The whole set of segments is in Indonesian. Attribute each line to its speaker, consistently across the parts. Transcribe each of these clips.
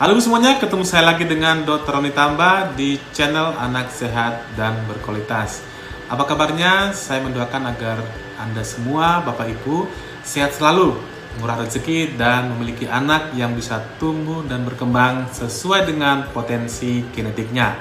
Speaker 1: Halo semuanya, ketemu saya lagi dengan Dr. Roni Tamba di channel Anak Sehat dan Berkualitas. Apa kabarnya? Saya mendoakan agar Anda semua, Bapak Ibu, sehat selalu, murah rezeki, dan memiliki anak yang bisa tumbuh dan berkembang sesuai dengan potensi genetiknya.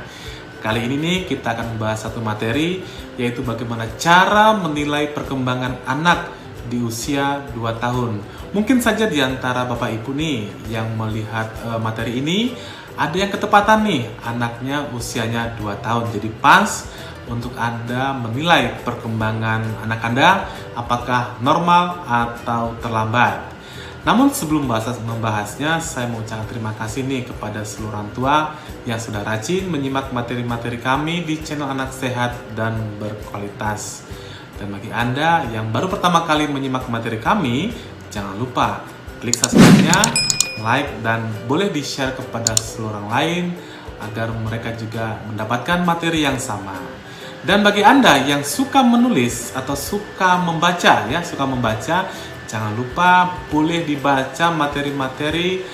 Speaker 1: Kali ini nih kita akan membahas satu materi, yaitu bagaimana cara menilai perkembangan anak di usia 2 tahun. Mungkin saja di antara Bapak Ibu nih yang melihat materi ini ada yang ketepatan nih, anaknya usianya 2 tahun. Jadi pas untuk Anda menilai perkembangan anak Anda apakah normal atau terlambat. Namun sebelum membahasnya, saya mau ucapkan terima kasih nih kepada seluruh orang tua yang sudah rajin menyimak materi-materi kami di channel Anak Sehat dan Berkualitas. Dan bagi Anda yang baru pertama kali menyimak materi kami, jangan lupa klik subscribe-nya, like, dan boleh di-share kepada seluruh orang lain agar mereka juga mendapatkan materi yang sama. Dan bagi Anda yang suka menulis atau suka membaca, jangan lupa boleh dibaca materi-materi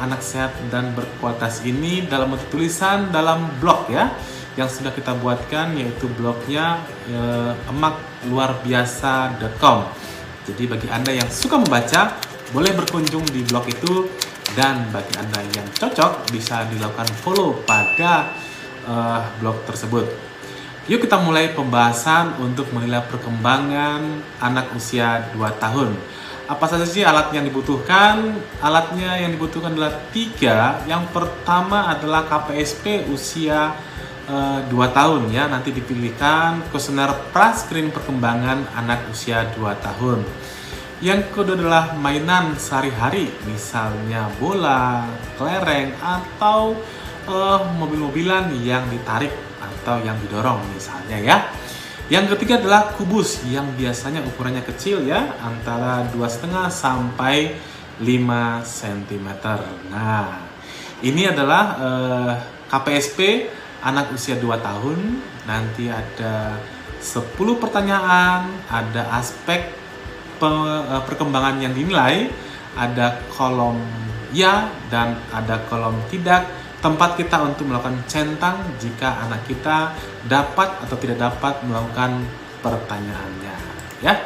Speaker 1: Anak Sehat dan Berkualitas ini dalam bentuk tulisan dalam blog ya, yang sudah kita buatkan, yaitu blognya emakluarbiasa.com. Jadi bagi Anda yang suka membaca, boleh berkunjung di blog itu, dan bagi Anda yang cocok bisa dilakukan follow pada blog tersebut. Yuk kita mulai pembahasan untuk menilai perkembangan anak usia 2 tahun. Apa saja sih alat yang dibutuhkan? Alatnya yang dibutuhkan adalah 3. Yang pertama adalah KPSP usia 2 tahun ya. Nanti dipilihkan kuesioner pra-screen perkembangan anak usia 2 tahun. Yang kedua adalah mainan sehari-hari, misalnya bola, kelereng, atau mobil-mobilan yang ditarik atau yang didorong misalnya ya. Yang ketiga adalah kubus yang biasanya ukurannya kecil ya, antara 2,5 sampai 5 cm. Nah, ini adalah KPSP anak usia 2 tahun. Nanti ada 10 pertanyaan, ada aspek perkembangan yang dinilai, ada kolom ya dan ada kolom tidak. Tempat kita untuk melakukan centang jika anak kita dapat atau tidak dapat melakukan pertanyaannya ya.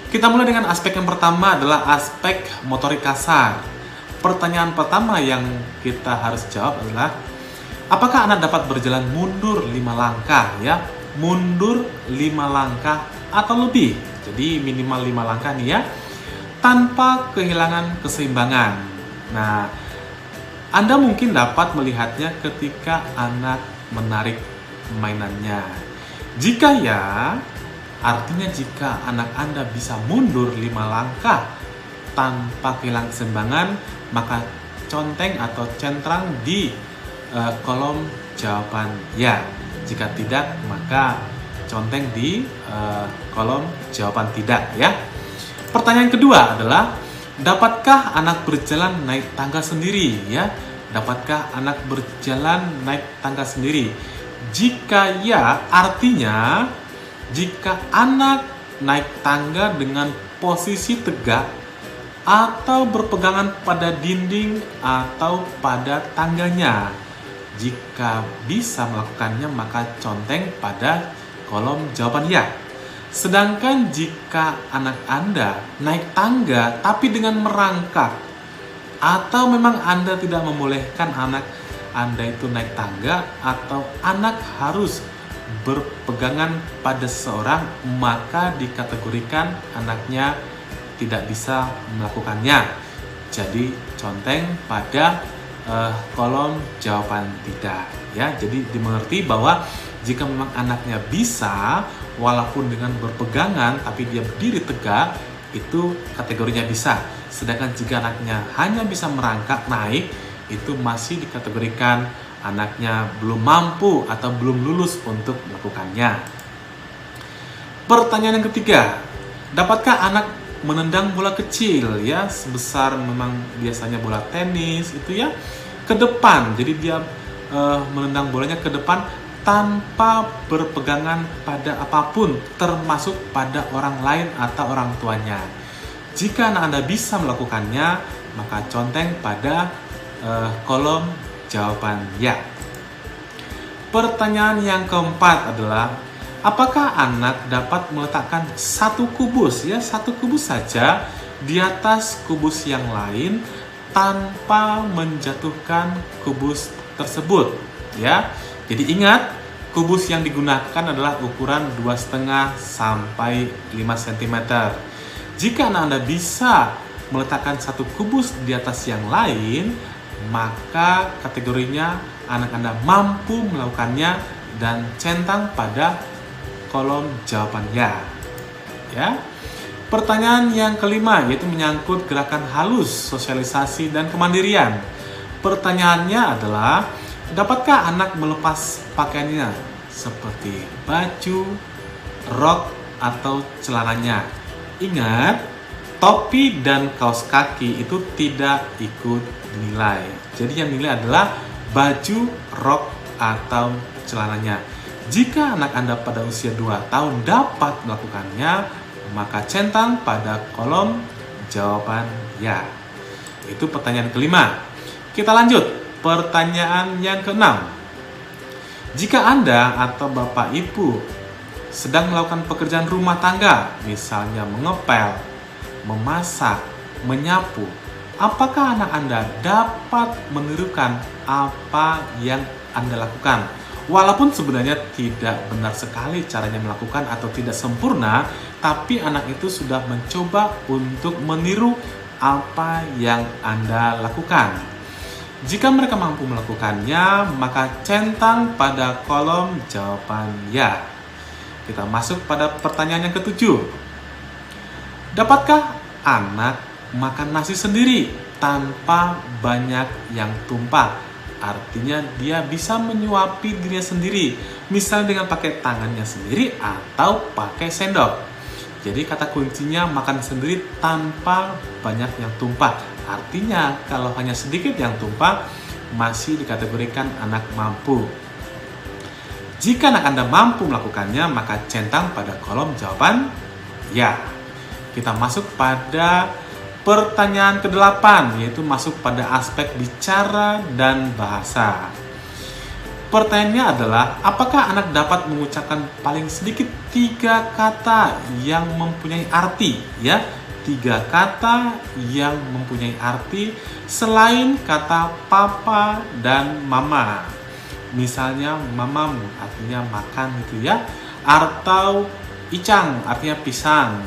Speaker 1: Kita mulai dengan aspek yang pertama adalah aspek motorik kasar. Pertanyaan pertama yang kita harus jawab adalah, apakah anak dapat berjalan mundur 5 langkah ya? Mundur 5 langkah atau lebih. Jadi minimal 5 langkah nih ya, tanpa kehilangan keseimbangan. Nah, Anda mungkin dapat melihatnya ketika anak menarik mainannya. Jika ya, artinya jika anak Anda bisa mundur 5 langkah tanpa kehilangan keseimbangan, maka conteng atau centang di kolom jawaban ya. Jika tidak, maka conteng di kolom jawaban tidak ya. Pertanyaan kedua adalah, dapatkah anak berjalan naik tangga sendiri ya? Dapatkah anak berjalan naik tangga sendiri? Jika ya, artinya jika anak naik tangga dengan posisi tegak atau berpegangan pada dinding atau pada tangganya. Jika bisa melakukannya, maka conteng pada kolom jawaban ya. Sedangkan jika anak Anda naik tangga tapi dengan merangkak, atau memang Anda tidak membolehkan anak Anda itu naik tangga, atau anak harus berpegangan pada seseorang, maka dikategorikan anaknya tidak bisa melakukannya. Jadi conteng pada kolom jawaban tidak ya. Jadi dimengerti bahwa jika memang anaknya bisa walaupun dengan berpegangan tapi dia berdiri tegak, itu kategorinya bisa. Sedangkan jika anaknya hanya bisa merangkak naik, itu masih dikategorikan anaknya belum mampu atau belum lulus untuk melakukannya. Pertanyaan yang ketiga, dapatkah anak menendang bola kecil ya, sebesar memang biasanya bola tenis itu ya, ke depan? Jadi dia menendang bolanya ke depan tanpa berpegangan pada apapun, termasuk pada orang lain atau orang tuanya. Jika anak Anda bisa melakukannya, maka conteng pada kolom jawaban ya. Pertanyaan yang keempat adalah, apakah anak dapat meletakkan satu kubus saja di atas kubus yang lain tanpa menjatuhkan kubus tersebut? Ya, jadi ingat, kubus yang digunakan adalah ukuran 2,5 sampai 5 cm. Jika anak Anda bisa meletakkan satu kubus di atas yang lain, maka kategorinya anak Anda mampu melakukannya dan centang pada kolom jawaban ya. Pertanyaan yang kelima yaitu menyangkut gerakan halus, sosialisasi, dan kemandirian. Pertanyaannya adalah, dapatkah anak melepas pakaiannya seperti baju, rok, atau celananya? Ingat, topi dan kaos kaki itu tidak ikut dinilai. Jadi yang dinilai adalah baju, rok, atau celananya. Jika anak Anda pada usia 2 tahun dapat melakukannya, maka centang pada kolom jawaban ya. Itu pertanyaan kelima. Kita lanjut, pertanyaan yang keenam. Jika Anda atau Bapak Ibu sedang melakukan pekerjaan rumah tangga, misalnya mengepel, memasak, menyapu, apakah anak Anda dapat menirukan apa yang Anda lakukan? Walaupun sebenarnya tidak benar sekali caranya melakukan atau tidak sempurna, tapi anak itu sudah mencoba untuk meniru apa yang Anda lakukan. Jika mereka mampu melakukannya, maka centang pada kolom jawaban ya. Kita masuk pada pertanyaan yang ketujuh. Dapatkah anak makan nasi sendiri tanpa banyak yang tumpah? Artinya dia bisa menyuapi dirinya sendiri, misalnya dengan pakai tangannya sendiri atau pakai sendok. Jadi kata kuncinya makan sendiri tanpa banyak yang tumpah. Artinya kalau hanya sedikit yang tumpah, masih dikategorikan anak mampu. Jika anak Anda mampu melakukannya, maka centang pada kolom jawaban ya. Kita masuk pada pertanyaan ke-8, yaitu masuk pada aspek bicara dan bahasa. Pertanyaannya adalah, apakah anak dapat mengucapkan paling sedikit 3 kata yang mempunyai arti? 3 kata yang mempunyai arti selain kata papa dan mama. Misalnya mamam artinya makan gitu ya, atau icang artinya pisang,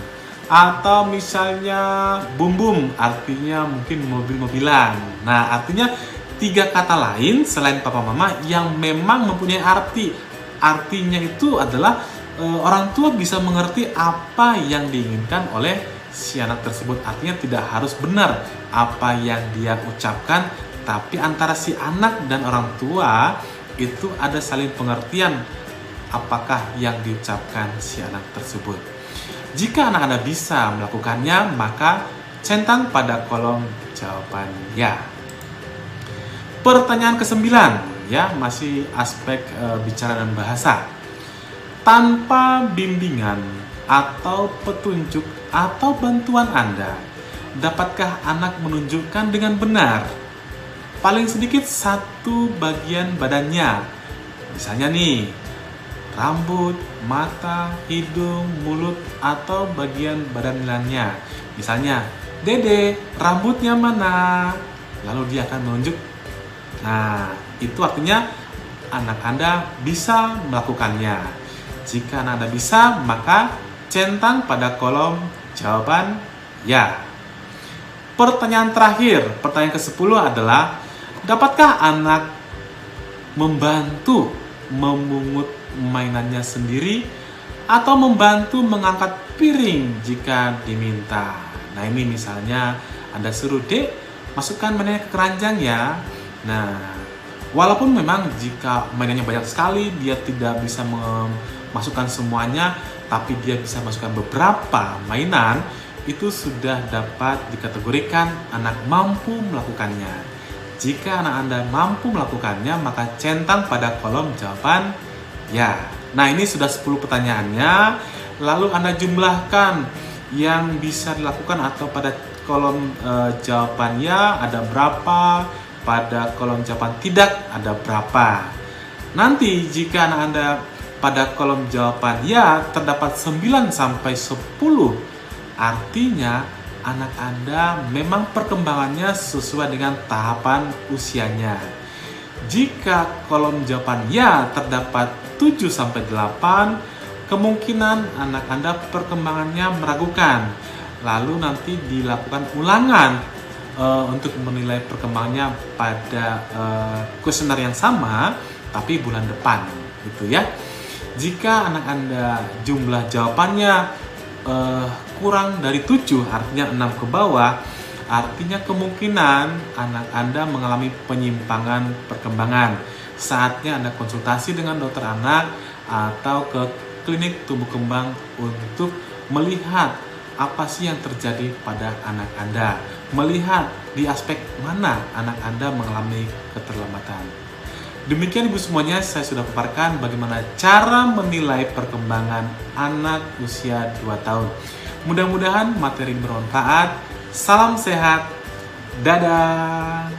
Speaker 1: atau misalnya bum-bum artinya mungkin mobil-mobilan. Nah, artinya 3 kata lain selain papa mama yang memang mempunyai arti. Artinya itu adalah orang tua bisa mengerti apa yang diinginkan oleh si anak tersebut. Artinya tidak harus benar apa yang dia ucapkan, tapi antara si anak dan orang tua itu ada saling pengertian apakah yang diucapkan si anak tersebut. Jika anak Anda bisa melakukannya, maka centang pada kolom jawaban ya. Pertanyaan ke-9, ya, masih aspek bicara dan bahasa. Tanpa bimbingan atau petunjuk atau bantuan Anda, dapatkah anak menunjukkan dengan benar paling sedikit 1 bagian badannya? Misalnya nih, rambut, mata, hidung, mulut, atau bagian badan lainnya. Misalnya, Dede, rambutnya mana? Lalu dia akan menunjuk. Nah, itu artinya anak Anda bisa melakukannya. Jika anak Anda bisa, maka centang pada kolom jawaban ya. Pertanyaan terakhir, pertanyaan ke-10 adalah, dapatkah anak membantu memungut mainannya sendiri atau membantu mengangkat piring jika diminta? Nah, ini misalnya Anda suruh, Dek, masukkan mainannya ke keranjang ya. Nah, walaupun memang jika mainannya banyak sekali, dia tidak bisa memasukkan semuanya, tapi dia bisa masukkan beberapa mainan, itu sudah dapat dikategorikan anak mampu melakukannya. Jika anak Anda mampu melakukannya, maka centang pada kolom jawaban ya. Nah, ini sudah 10 pertanyaannya. Lalu Anda jumlahkan yang bisa dilakukan atau pada kolom jawabannya ada berapa, pada kolom jawaban tidak ada berapa. Nanti jika anak Anda pada kolom jawaban ya terdapat 9 sampai 10, artinya anak Anda memang perkembangannya sesuai dengan tahapan usianya. Jika kolom jawaban ya terdapat 7 sampai 8, kemungkinan anak Anda perkembangannya meragukan. Lalu nanti dilakukan ulangan untuk menilai perkembangannya pada kuesioner yang sama, tapi bulan depan, gitu ya. Jika anak Anda jumlah jawabannya kurang dari 7, artinya 6 ke bawah, artinya kemungkinan anak Anda mengalami penyimpangan perkembangan. Saatnya Anda konsultasi dengan dokter anak atau ke klinik tumbuh kembang untuk melihat apa sih yang terjadi pada anak Anda. Melihat di aspek mana anak Anda mengalami keterlambatan. Demikian Ibu semuanya, saya sudah paparkan bagaimana cara menilai perkembangan anak usia 2 tahun. Mudah-mudahan materi bermanfaat. Salam sehat. Dadah.